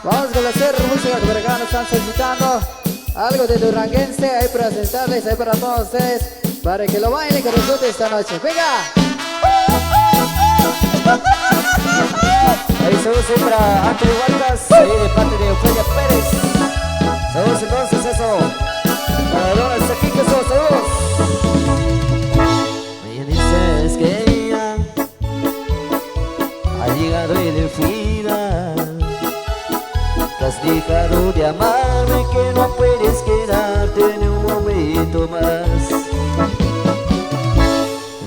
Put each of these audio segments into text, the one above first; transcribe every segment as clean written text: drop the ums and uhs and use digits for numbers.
Vamos con la ser música que por acá nos están solicitando. Algo de duranguense ahí para presentarles, ahí para todos ustedes, para que lo bailen, que disfruten esta noche. ¡Venga! Ahí saludos ahí para Antonio Huertas, ahí de parte de Ofelia Pérez. Saludos entonces, eso. Para Donald Saquique, esos saludos. Me dices que ya ha llegado el final, que has dejado de amarme, que no puedes quedarte ni un momento más.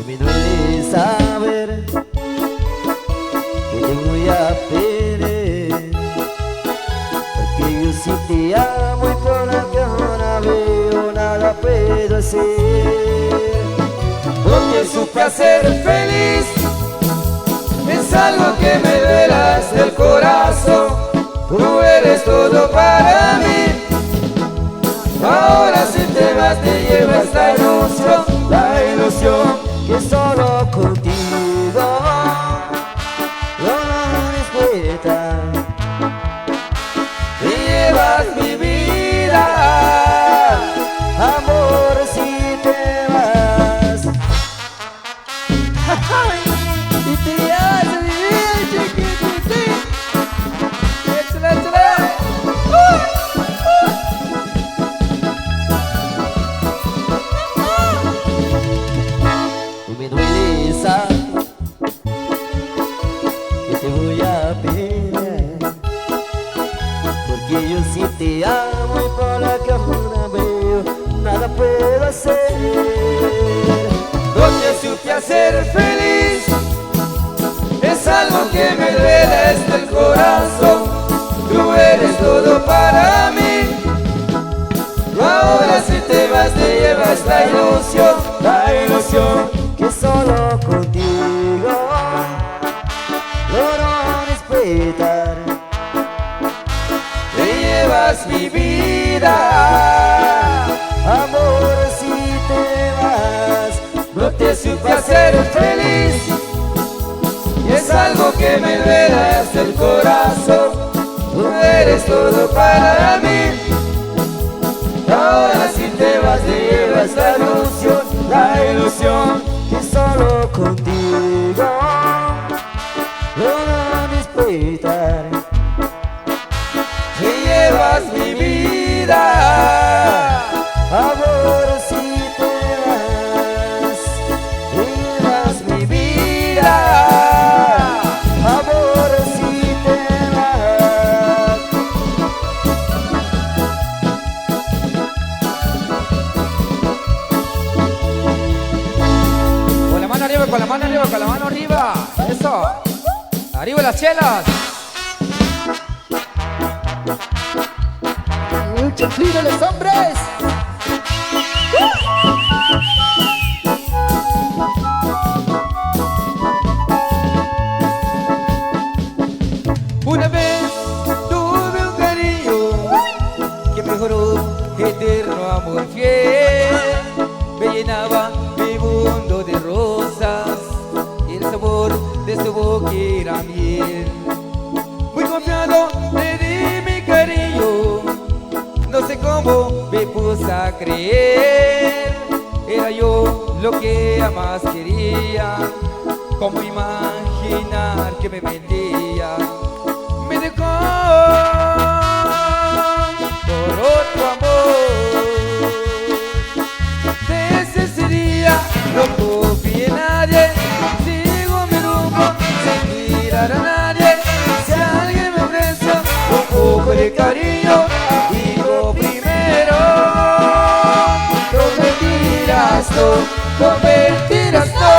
Y me duele saber que te voy a perder, porque yo sí te amo y por la que ahora veo nada puedo hacer. Porque supe hacer feliz es algo que me duelas del corazón. Tú eres todo para mí. Ahora si te vas te llevas la ilusión que solo contigo logres vuelta. te llevas mi vida. Amor, si te vas Y te llevas a vivir, chiquitito. Échale, échale. y me duele saber que te voy a perder, porque yo sí te amo y por la que ahora veo nada puedo hacer. Porque supe hacer feliz es algo que me duele desde el corazón. Tú eres todo para mí. Ahora si te vas te llevas la ilusión Que solo contigo logro respetar. te llevas mi vida. Amor, si te vas, No te supe hacer feliz y es algo que me duele hasta el corazón. Tú eres todo para mí. Ahora si te vas te llevas la ilusión que solo contigo logro respetar. te llevas mi vida. Amor, si te vas, llevas mi vida. Amor, si te vas. Con la mano arriba, con la mano arriba, con la mano arriba. Eso. Arriba las chelas. Mucho frío los hombres. Una vez tuve un cariño que mejoró eterno amor fiel. Me llenaba mi mundo de rosas y el sabor de su boca era miel. Muy confiado le di mi cariño, no sé cómo me puse a creer. Era yo lo que ella más quería, cómo imaginar que me vendía. Me dejó por otro amor. Desde ese día no confío en nadie, sigo mi rumbo sin mirar a nadie. Si alguien me ofrece un poco de cariño, digo primero, no mentirás, no mentirás, no,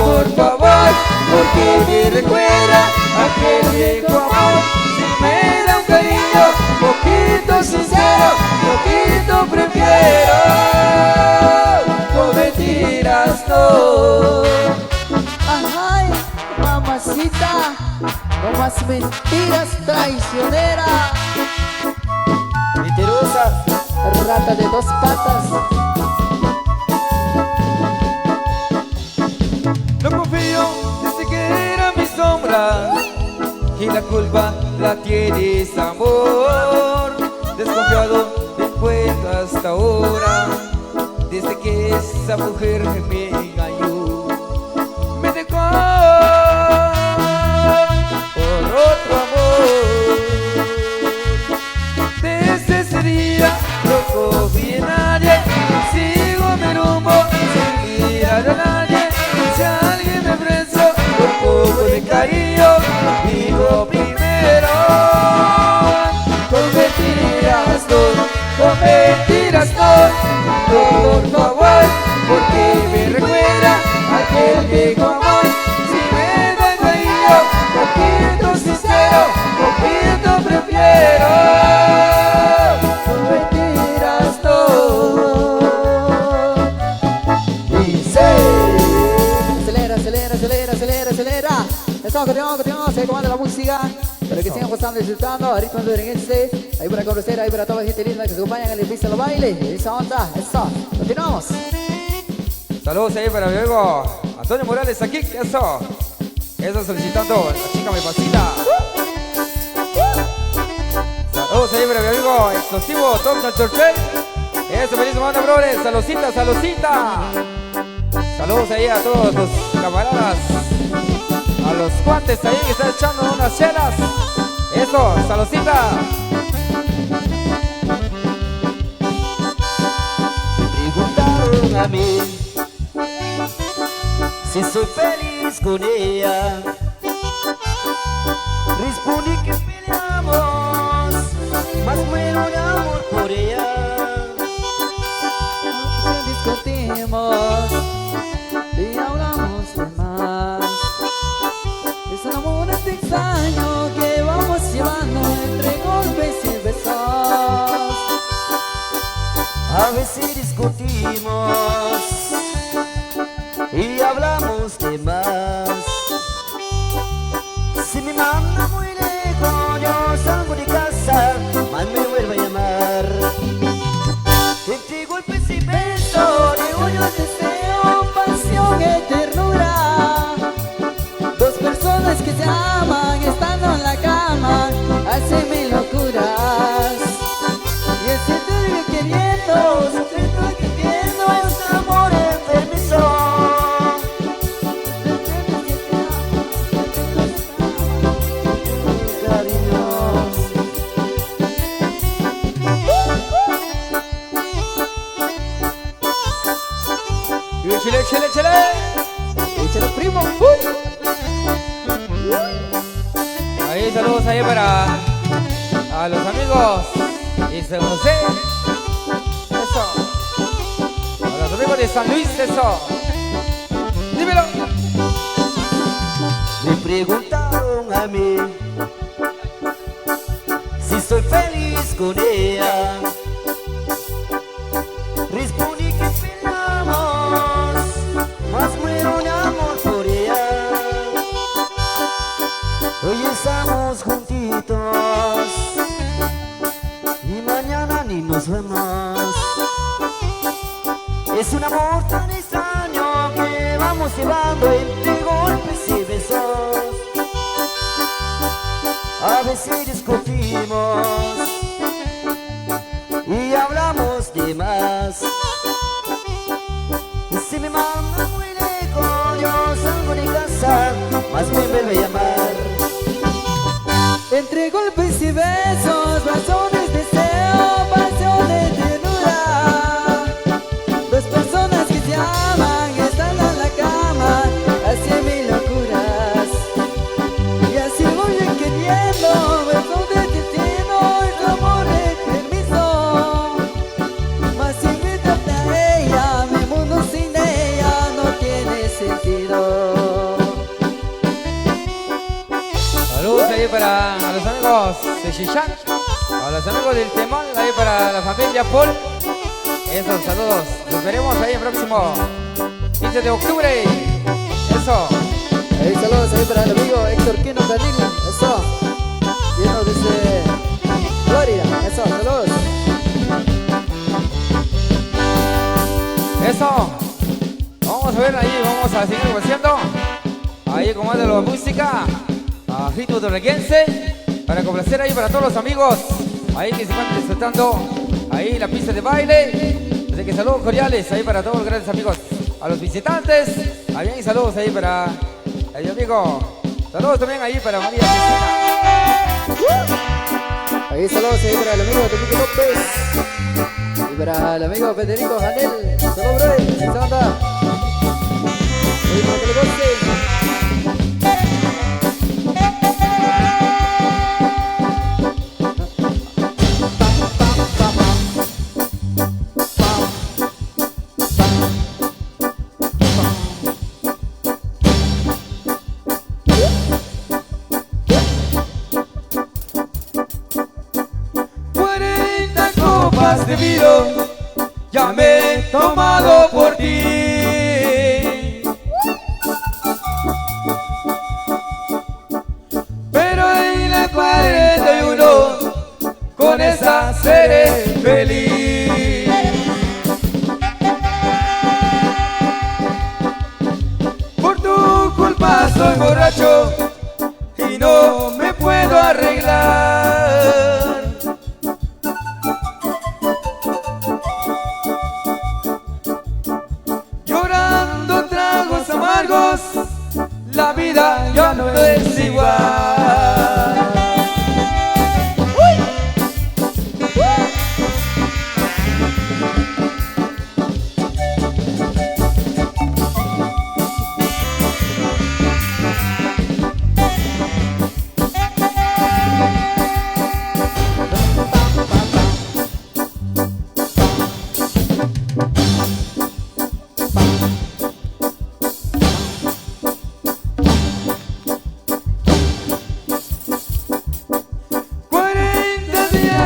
por favor, porque me recuerda aquel viejo amor. Si me da un cariño poquito sincero, poquito prefiero, no mentiras, no. Ay, mamacita, no más mentiras, traicionera, Mentirosa, rata de dos patas. No confío desde que era mi sombra y la culpa la tienes amor. Desconfiado te encuentro hasta ahora, desde que esa mujer me engañó. Me dejó por otro amor. Desde ese día no confío en nadie, sigo mi rumbo sin mirar a nadie. Si alguien me ofrece un poco de cariño, digo primero. Con mentiras no, con mentiras no, por favor, porque me recuerda aquel viejo amor. Si me da cariño, poquito sincero, poquito prefiero. Con mentiras no. Dice. Acelera, acelera, acelera, acelera, acelera. Eso, continuamos, se comanda la música. Para que sigan gozando y disfrutando a ritmo duranguense. Ahí para conocer, ahí para toda la gente linda que se acompañan en el pista del baile. Esa onda, eso. Continuamos. Saludos ahí para mi amigo Antonio Morales aquí, eso. Eso solicitando la chica me fascina. Saludos ahí para mi amigo explosivo Thompson Churchill. Eso, feliz semana, brothers. Saludcita, saludcita. Saludos ahí a todos los camaradas, a los cuates ahí que están echando unas chelas. Eso, saludcita. Me preguntaron a mí si soy feliz con ella. Respondí que peleamos, mas muero de amor por ella. Discutimos y hablamos de más. Es un amor extraño que vamos llevando entre golpes y besos. A veces discutimos y hablamos de más. Si me manda muy lejos, yo salgo de casa, más me vuelve a llamar. Entre golpes y besos, De orgullo, deseo, pasión y ternura. Dos personas que se aman estando en la cama hacen mil locuras. Y el sentir queriendo, sentir queriendo es amor enfermizo. cariño. Y chile, chile, chile. Échale, primo. Ahí saludos ahí para a los amigos de San José. Eso. A los amigos de San Luis, eso. Dímelo. Me preguntaron a mí si soy feliz con ella. Respondí que peleamos, mas muero de amor por ella. Hoy estamos juntitos y mañana ni nos vemos. Es un amor tan extraño que vamos llevando entre golpes y besos. A veces discutimos y hablamos de más. Y si me manda muy lejos, yo salgo de casa, más me vuelve a llamar. Entre golpes y besos, razones, deseo, pasión de ternura. Dos personas que se aman están en la cama, hacen mil locuras. Y así voy queriendo, besos de destino, el amor de permiso. Mas si me trata a ella, mi mundo sin ella no tiene sentido. Saludos ahí para a los amigos de Shishan, a los amigos del Temón, ahí para la familia Paul. Esos saludos, los veremos ahí el próximo 15 de octubre. Eso. Hey, saludos ahí para el amigo Héctor Quino Danilo. Eso. Lleno desde Florida. Eso, saludos. Eso. Vamos a ver ahí, vamos a seguir haciendo. Ahí como es de la música, a ritmo duranguense. Para complacer ahí para todos los amigos ahí que se van disfrutando ahí en la pista de baile. Así que saludos cordiales ahí para todos los grandes amigos. A los visitantes, ahí hay saludos ahí para el amigo. Saludos también ahí para María Cristina. Ahí saludos ahí para el amigo Federico López y para el amigo Federico Janel. Saludos, bro, esa onda. Ahí para que le guste. De vino ya me he tomado por ti, pero en la 41 con esa seré feliz. Por tu culpa soy borracho y no me puedo arreglar. La vida ya no es igual.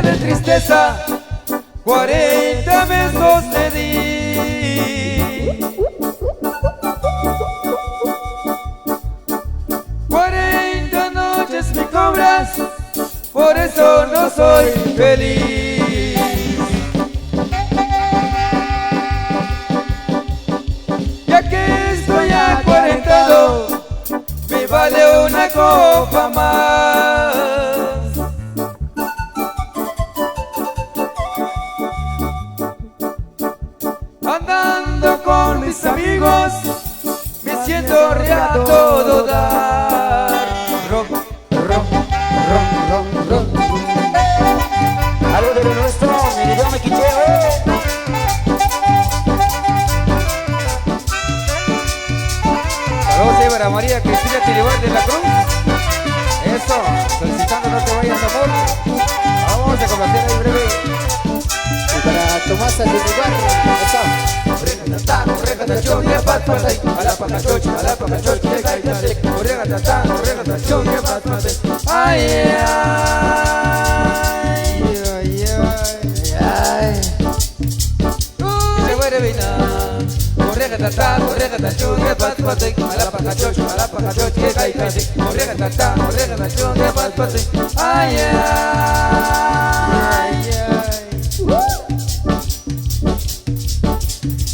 De tristeza, 40 besos te di, 40 noches me cobras, por eso no soy feliz. Ya que estoy acuarentado, me vale una copa más. Andando con mis amigos, me siento real a todo dar. Rock, rock, rock, rock, rock. Algo de lo nuestro, mi idioma quicheo. Saludos ahí para María Cristina Tilibar de la Cruz. Eso, solicitando no te vayas, amor. Vamos a complacer ahí breve. Y para Tomás Aldeguibar, eso. Ay, ay, Ay. se muere vina. Correga tata, chunga pat pate, ala paca choch, que cae casi. Correga tata, chunga pat pate. Ay, ay,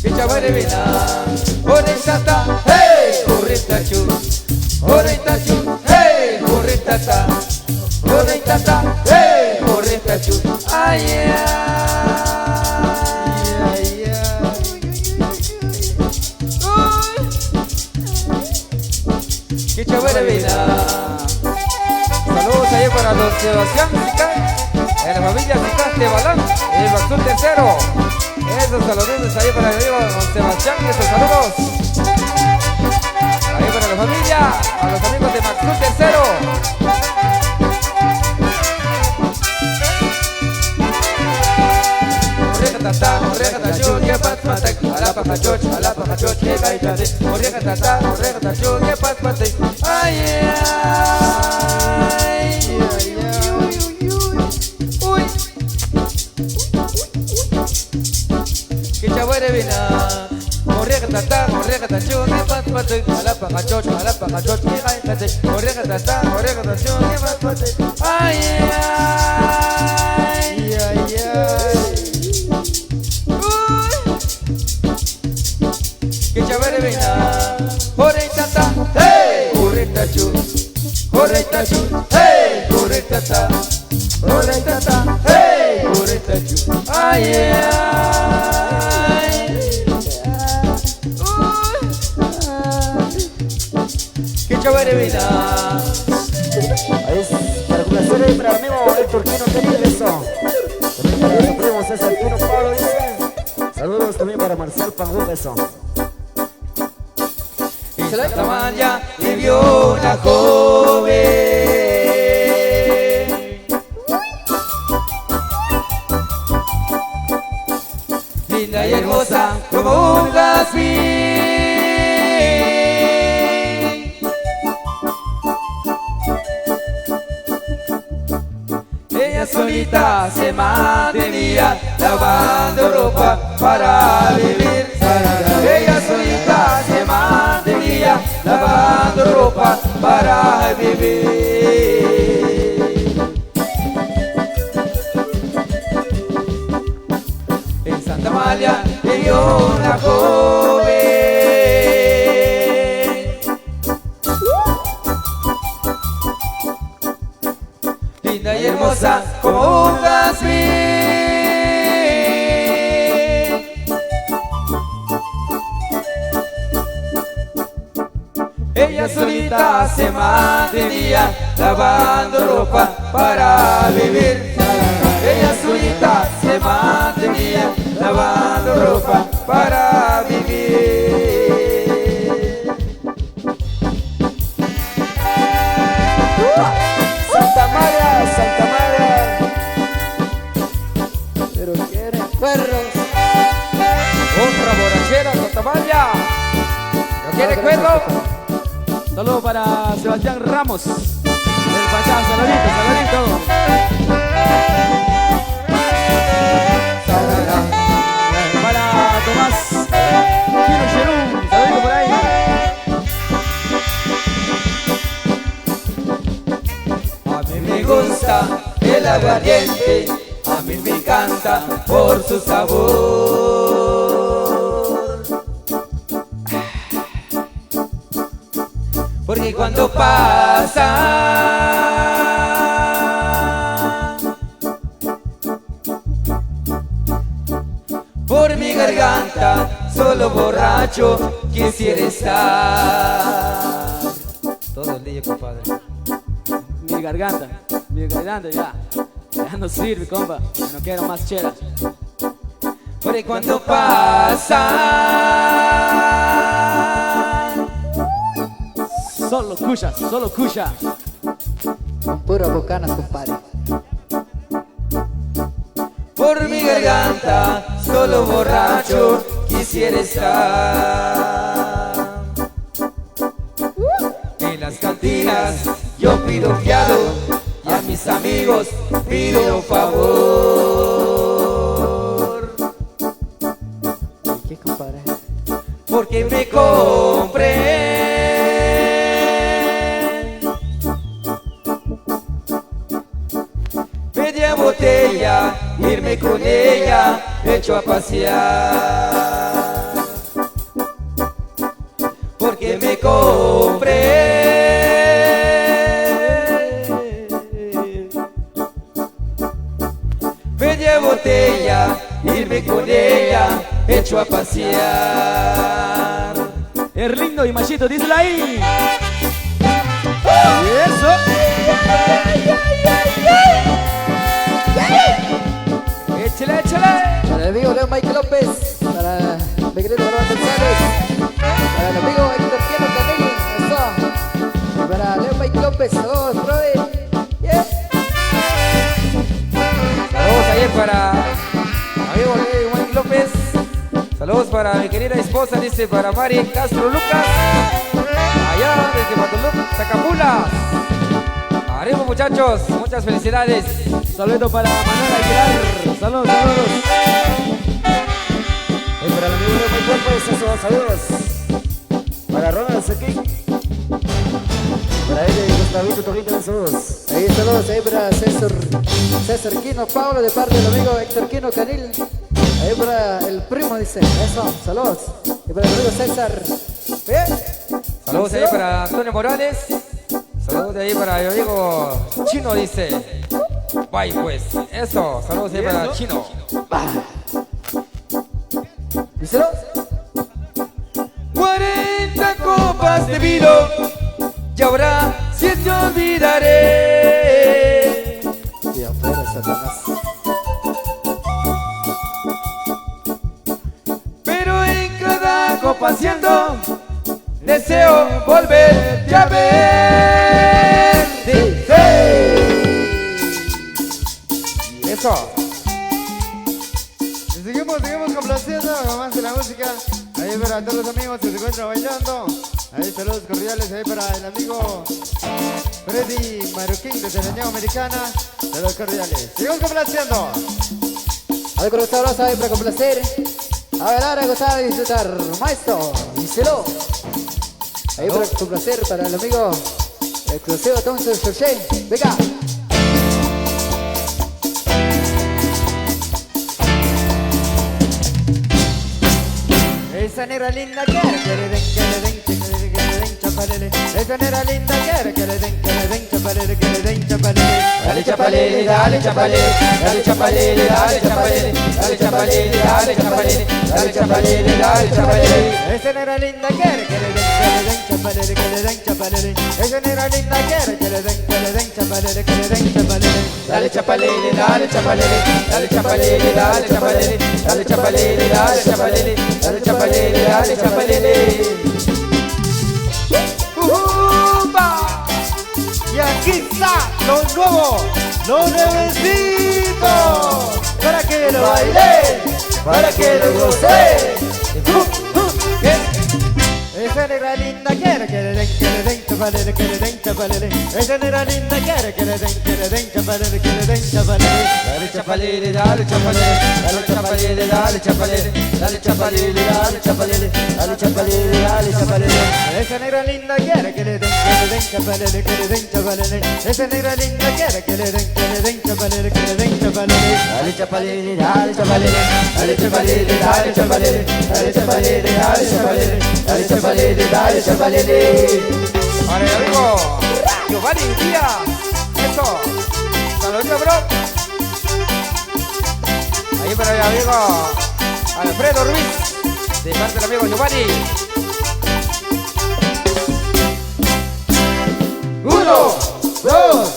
que chavare vina. Correga tata, hey, correga chu, hey, correga tata, hey, correga chu. Ay, ¡qué chévere vida! Saludos ahí para los Sebastián Musical, en la familia Musical de Balán, el Maxul Tercero. Esos saludos ahí para el amigo don Sebastián, esos saludos. Ahí para la familia, a los amigos de Maxul Tercero. Correga tata, chunga pat pate, ala paca choch, que cae casi. Correga tata, chunga pat pate. Ay, ay, uy. Que chavare vina. Correga tata, chunga pat pate, ala paca choch, que cae casi. Correga tata, chunga pat pate. Ay, ay, que chavare vina. Correcta, hey, correcta chu, hey, correcta. Corretata, hey, corretachu, ay, ay. Qué chévere vida. Ahí es para complacer para el amigo Héctor Quino Canil, eso. También para el primo César Quino Pablo, dice. Saludos también para Marcel Pangú, eso. En Santa María vivió una joven, linda y hermosa como un jazmín. Ella solita se mantenía lavando ropa para vivir. Ella solita se mantenía lavando ropa para vivir. En Santa Amalia vivió una joven, linda y hermosa como un jazmín. Ella solita se mantenía lavando ropa para vivir. Ella solita se mantenía lavando ropa para vivir. Santa María, Santa María. Pero quieren cuernos. Otra borrachera, Santa María. ¿No quiere cuerno? Saludos para Sebastián Ramos, del Pachá, saludito, saludito. Para Tomás Quino Cherún, saludito por ahí. A mí me gusta el aguardiente, a mí me encanta por su sabor. Porque cuando pasa por mi garganta, solo borracho quisiera estar todo el día, compadre. Mi garganta ya no sirve, compa, no quiero más chelas. Porque cuando pasa Solo cucha. Con puras bocanas, compadre. por mi garganta, solo borracho quisiera estar. En las cantinas yo pido fiado y a mis amigos pido favor. ¿Qué, compadre? Porque me compren media botella, irme con ella, hecho a pasear. Porque me compré media botella, irme con ella, hecho a pasear. Erlindo y Machito, díselo ahí. Y eso. Échale, échale. Para el amigo Leo Mike López, para Miguelito Barón González, para el amigo Héctor Quino Canel, eso. Y para Leo Mike López, saludos, brother. Yeah. Saludos ahí para amigo Juan López. Saludos para mi querida esposa, dice para Mari Castro Lucas, allá desde Matuluc, Zacapula. Arriba, muchachos, muchas felicidades. Saludo para Manuel Aguilar. Saludos. Y para el amigo de Michael, pues esos saludos. Para Ronald Sequín. Para él y Gustavito Torrito, saludos. Ahí saludos ahí para César Quino Pablo, de parte del amigo Héctor Quino Canil. Ahí para el primo, dice, eso, saludos. Y para el amigo César. Bien. Saludos ahí para Antonio Morales. Saludos de ahí para mi amigo Chino, dice. Bye pues, eso, saludos ahí para Chino. Díselo. 40 copas de vino, y ahora si te olvidaré. Y afuera, Satanás. Pero en cada copa siento deseo volverte a ver. Sí. Eso. Y seguimos complaciendo más de la música. Ahí para todos los amigos que se encuentran bailando. Ahí saludos cordiales ahí para el amigo Freddy Marroquín desde la Unión Americana. Saludos cordiales. Seguimos complaciendo. Algo con los sabrosos ahí para complacer. A bailar, a gozar y disfrutar. Maestro, díselo. Ahí para complacer para el amigo exclusivo entonces, Jorge. Venga. Esa negra linda quiere que le den, que le den, que le den, que le den chapalele. Esa negra linda quiere que le den, chapalele, que le den chapalele. Dale chapalele, dale chapalele, dale chapalele, dale chapalele, dale chapalele, dale chapalele, dale chapalele, dale chapalele. Esa negra linda quiere que le den chapalele, que le den chapalele. Esa negra linda quiere que le den chapalele, que le den chapalele. Dale chapalele, dale chapalele, dale chapalele, dale chapalele, dale chapalele, dale chapalele, dale chapalele, dale chapalele. Y aquí está lo nuevo, lo nuevecito, para que lo baile, para que lo goce. Esa negra linda quiere que le den chapalele, que le den chapalele. Esa negra linda quiere que le den chapalele, que le den chapalele. Dale chapalele, dale chapalele, dale chapalele, dale chapalele, dale chapalele, dale chapalele, dale chapalele, dale chapalele. Esa negra linda quiere que le den chapalele, que le den chapalele. Esa negra linda quiere que le den chapalele, que le den chapalele. Dale chapalele, dale chapalele, dale chapalele, dale chapalele, dale chapalele, dale chapalele, dale chapalele, dale chapalele. Ahora mi amigo Giovanni Díaz, eso, saludos bro. Ahí para mi amigo Alfredo Ruiz, de parte del amigo Giovanni. 1, 2,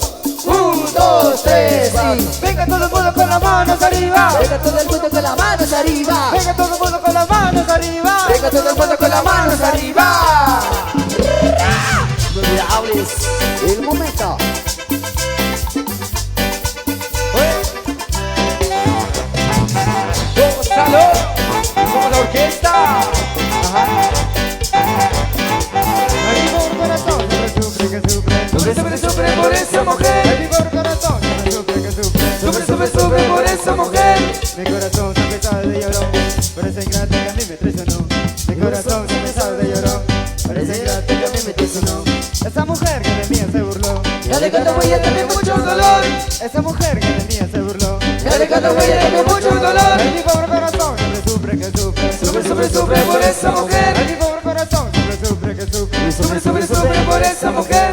1, 2, 3, y venga todo el mundo con las manos arriba. Venga todo el mundo con las manos arriba. Venga todo el mundo con las manos arriba. Venga todo el mundo con las manos arriba. Inolvidables. El momento. ¡Gózalo! Somos la orquesta. El vigor corazón siempre sufre que sufre. Sufre por esa mujer. El vigor corazón siempre sufre que sufre. Sufre por esa mujer. Mi corazón siempre sabe de llorón, por esa ingrata que a mí me traicionó. Mi corazón siempre sabe de llorón, por esa ingrata que a mí me traicionó. Esa mujer que de mí se burló. Ya de cuando voy a tener mucho dolor. Esa mujer que de mí se burló. Ya de cuando voy a tener mucho dolor. El vigor corazón siempre sufre que sufre. Sufre por esa mujer. El vigor corazón siempre sufre que sufre. Sufre por esa mujer.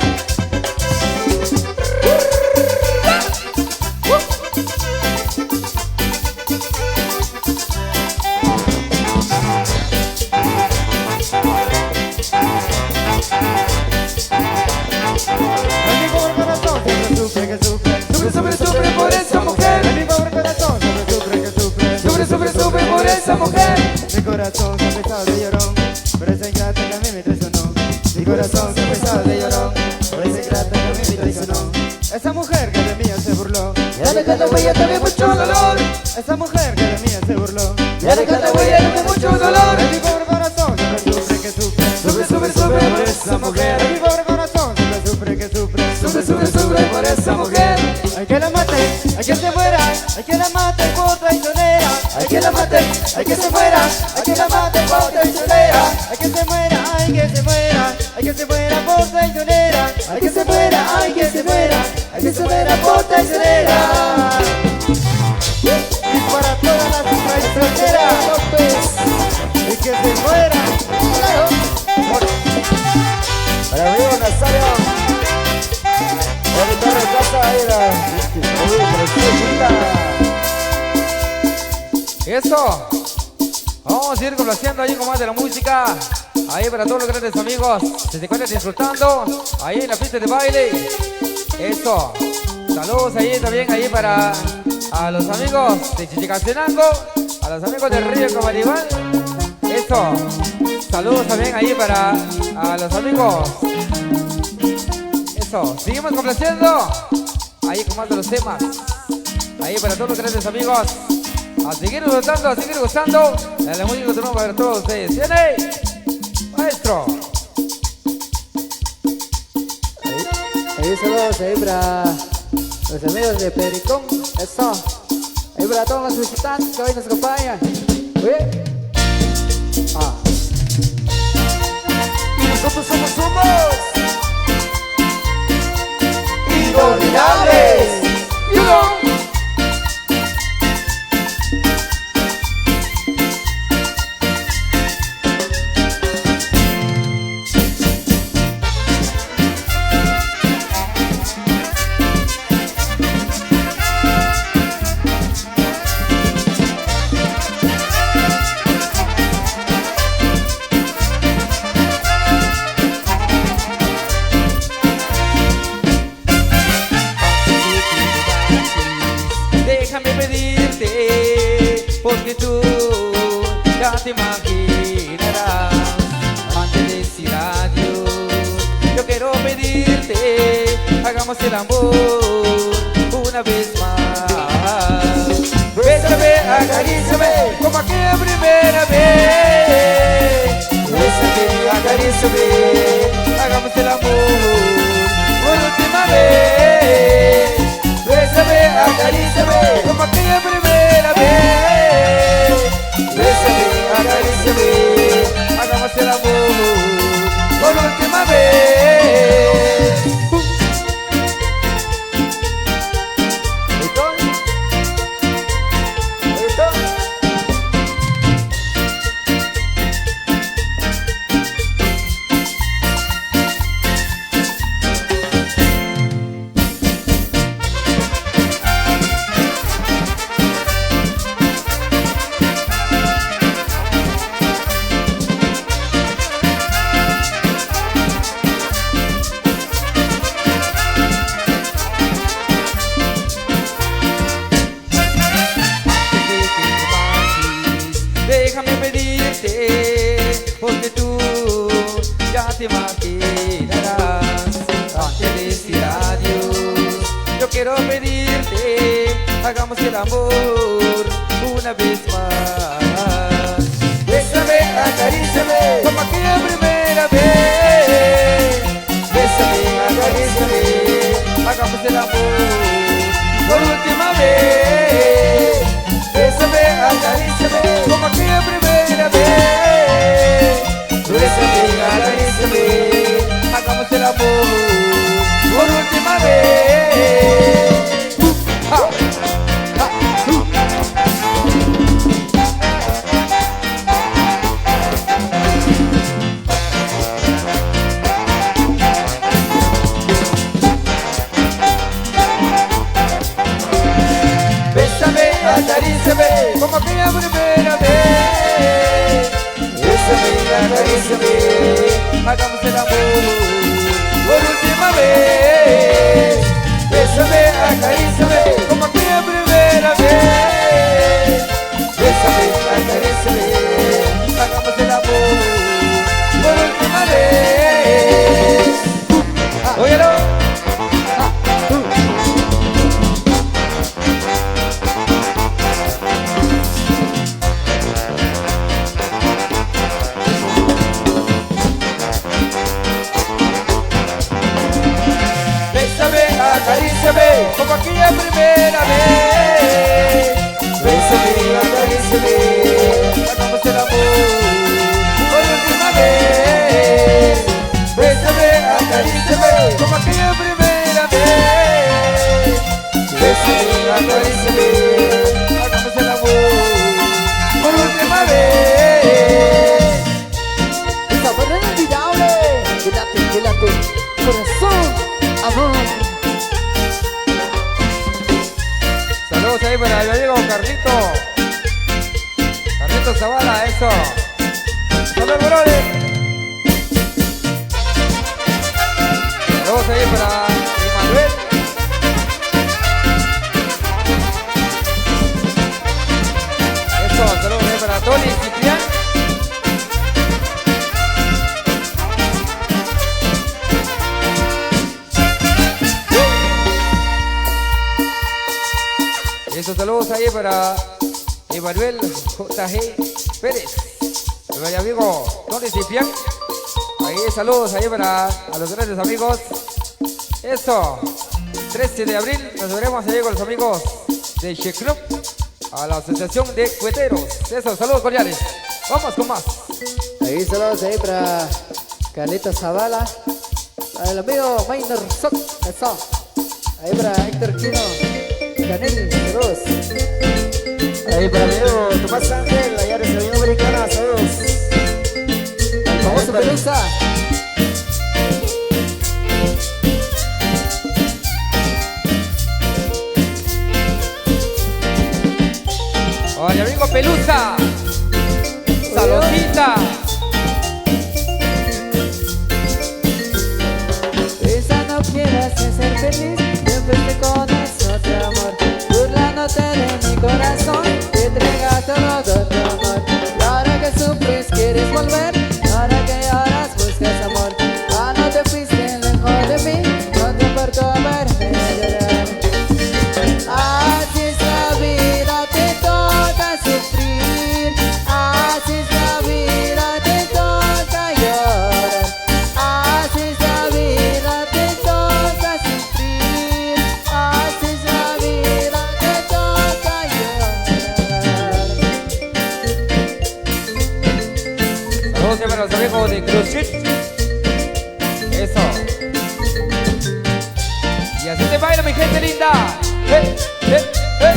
El vigor corazón siempre sufre que sufre. Sufre por esa mujer. El vigor corazón siempre sufre que sufre. Sufre por esa mujer. Mi corazón siempre sabe de llorón, por esa ingrata que a mí me traicionó. Mi corazón siempre sabe de llorón, por esa ingrata que a mí me traicionó. Esa mujer que de mí se burló. Ya de cuando voy a tener mucho dolor. Esa mujer que de mí se burló. Ya de cuando voy a tener mucho dolor. El vigor corazón siempre sufre que sufre. Sufre por esa mujer. El vigor corazón siempre sufre que sufre. Sufre por esa mujer. Hay que la mate, hay que se muera, hay que la mate por traicionera. Hay que la mate, hay que se muera. Hay que la mate por traicionera. Hay que se muera, hay que se muera, hay que se muera por traicionera. Hay que se muera, hay que se muera. Hay que se muera por traicionera. Y para todas las traicioneras, y que se muera. Para amigo Nazario, la guitarra de casa era eso. Vamos a ir complaciendo ahí con más de la música. Ahí para todos los grandes amigos que se encuentran disfrutando ahí en la pista de baile. Eso. Saludos ahí también ahí para a los amigos de Chichicastenango, a los amigos de Río Camaribán. Eso. Saludos también ahí para a los amigos. Eso. Seguimos complaciendo ahí con más de los temas. Ahí para todos los grandes amigos. A seguir disfrutando, a seguir gustando de la música que tenemos para todos ustedes. ¡Viene! Maestro. Ahí saludos ahí para los amigos de Pericón. Eso. Ahí para todos los visitantes que hoy nos acompañan. Oye. Ah. Y nosotros somos inolvidables. You know. Déjame pedirte, porque tú ya te imaginarás, amante de ese radio. Yo quiero pedirte, hagamos el amor una vez más. Bésame, acaríciame, como aquella primera vez. Bésame, acaríciame, hagamos el amor por última vez. Bésame, acaríciame, como aquella primera vez. Bésame, acaríciame, hagamos el amor por última vez. ¿Listo? ¿Listo? Déjame pedirte, porque tú ya te imaginarás, antes de decir adiós. Yo quiero pedirte, hagamos el amor una vez más. Bésame, acaríciame, como aquella primera vez. Bésame, acaríciame, hagamos el amor por última vez. Bésame, acaríciame, como aquella primera vez. Bésame, acaríciame, hagamos el amor por última vez. Bésame, acaríciame, como aquella primera vez. Bésame, acaríciame, hagamos el amor por última vez. Bésame, acaríciame, como aquella primera vez. Bésame, acaríciame, hagamos el amor por última vez. Óyelo. Acaríciame, como aquella primera vez. Bésame, acaríciame, hagamos el amor por última vez. Bésame, acaríciame, como aquella primera vez. Bésame, acaríciame, hagamos el amor por última vez. Esa fue inolvidable. Quédate, corazón, amor. Saludos ahí para el amigo Carlito. Carlitos Zavala, eso. Saludos, brother. Saludos ahí para Emanuel. Eso, saludos ahí para Tony y Ciprián. Esos saludos ahí para Emanuel J.G. Pérez, mi amigo Tony Ciprián. Ahí saludos ahí para a los grandes amigos. Eso, 13 de abril nos veremos ahí con los amigos de She Club, a la Asociación de Cueteros. Eso, saludos cordiales. Vamos con más. Ahí saludos ahí para Carlitos Zavala, para el amigo Maynor Soc, eso. Ahí para Héctor Quino, Canel, saludos. Ahí para mi amigo Tomás Ángel, allá de Unión Americana, saludos. El famoso Pelusa. Hola, mi amigo Pelusa. Saludita. Quizá no quieras ser feliz, siempre te conoces otro amor. Burlándote de mi corazón, te entregas todo tu amor. Y ahora que sufres quieres volver, ahora que lloras buscas amor. Ah, no te fuiste lejos de mí, no te importó verme llorar. Así es la vida, te toca sufrir. Así es la vida, te toca llorar. Así es la vida, te toca sufrir. Así es la vida, te toca llorar. Saludos para los amigos de Cruz Street. Eso. Y así te baila, mi gente linda. ¡Eh, eh, eh!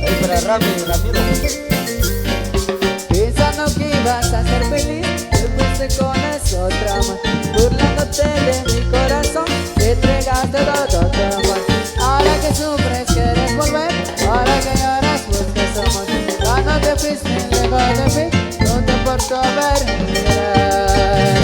Ahí para Ramiro. Pensando que ibas a ser feliz, después te conoces otra más. Burlándote de mi corazón, te entregaste todo tu amor. Ahora que sufres quieres volver, ahora que lloras buscas amor. Ya no te fuiste lejos de mí, no te importó verme llorar.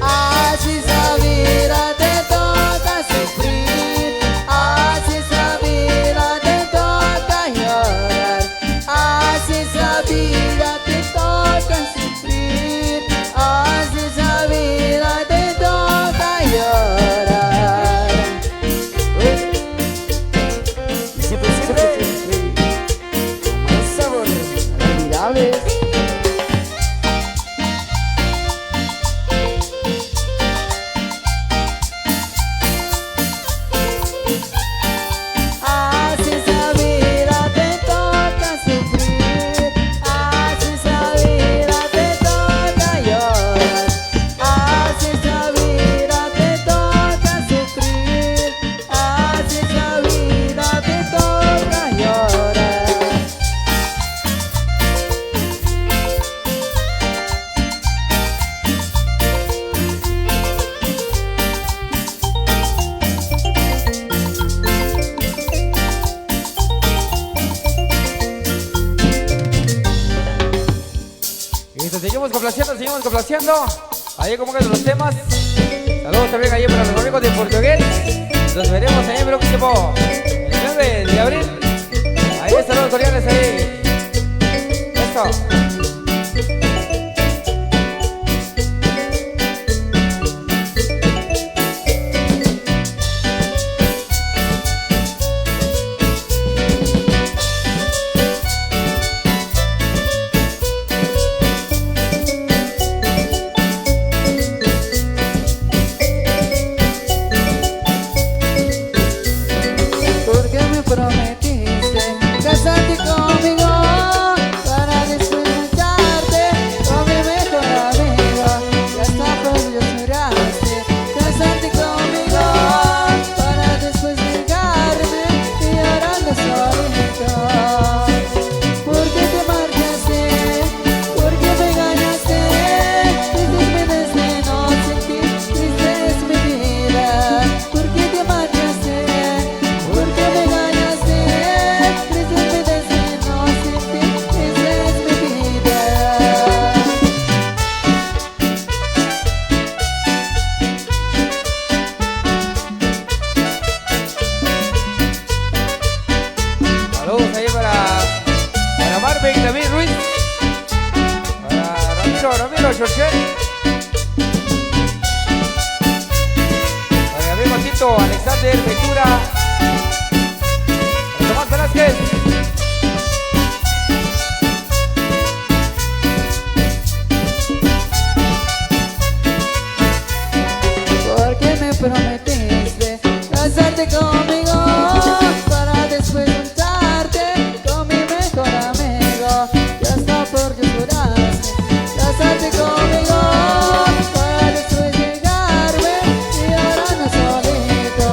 Así es la vida, te toca sufrir. Así es la vida, te toca llorar. Así es la vida, te toca sufrir. Así es la vida, te toca llorar. Y siempre, más sabor. Inolvidables. Así es la vida, te toca sufrir. Así es la vida, te toca llorar. Así es la vida, te toca sufrir. Así es la vida, te toca llorar. Y listo, seguimos complaciendo. Ahí como que los temas. Saludos también ahí para los amigos de Portugués. Nos veremos ahí el próximo el 9 de abril. Ahí saludos cordiales ahí. Eso. Porque me prometiste casarte conmigo para después Chorchel, Chorchel. Para mi amigo Tito, Alexander Ventura. Para Tomás Velázquez. Porque me prometiste casarte conmigo para después juntarte con mi mejor amigo. Y hasta por Dios juraste casarte conmigo para después llegarme y ahora no solito.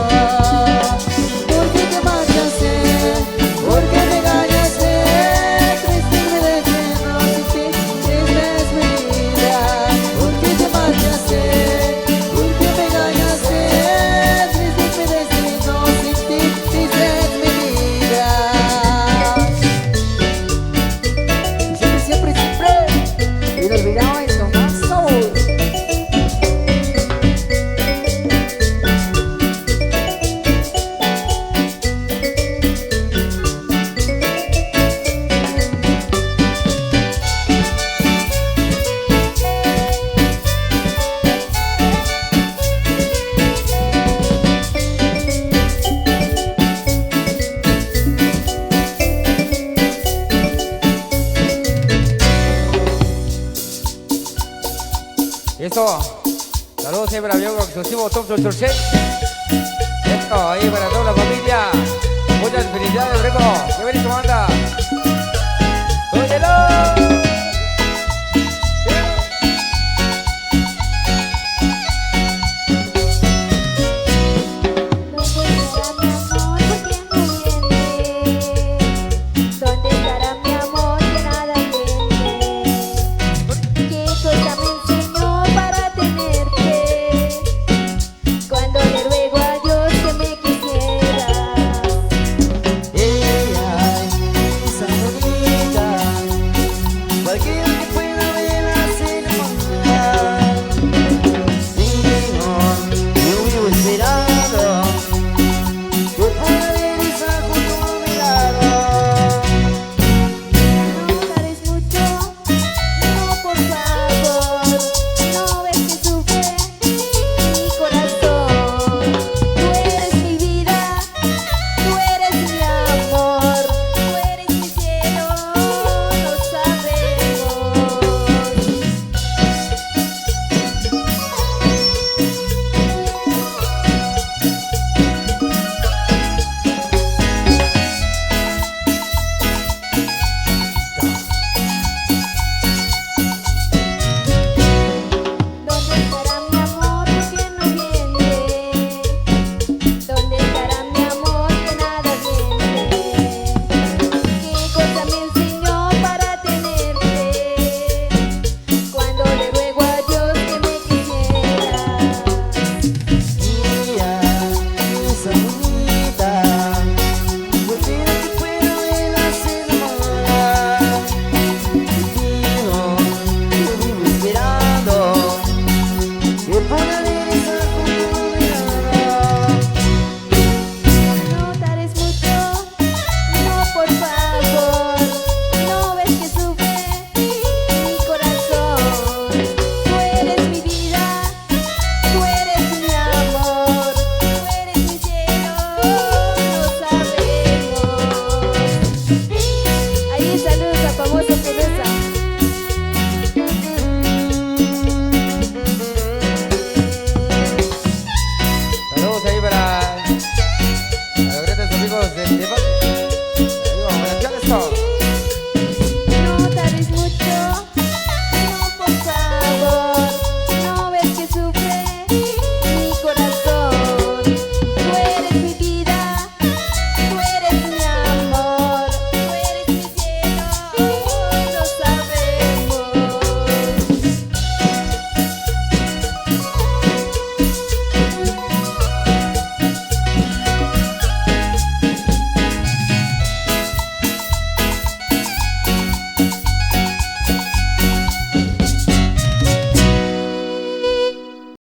¿Por qué te marchaste? ¿Por qué me engañaste? Triste mi destino sin ti, triste es mi vida. ¿Por qué te marchaste? ¿Por qué me engañaste? Triste es mi destino sin ti, triste es mi vida. Siempre, siempre, siempre inolvidable Tomás Soul. Y eso, saludos siempre a mi amigo exclusivo Thompson Chorchel. Esto, ahí para toda la familia. Muchas felicidades, Rico. ¡Qué bonito anda! ¡Óyelo!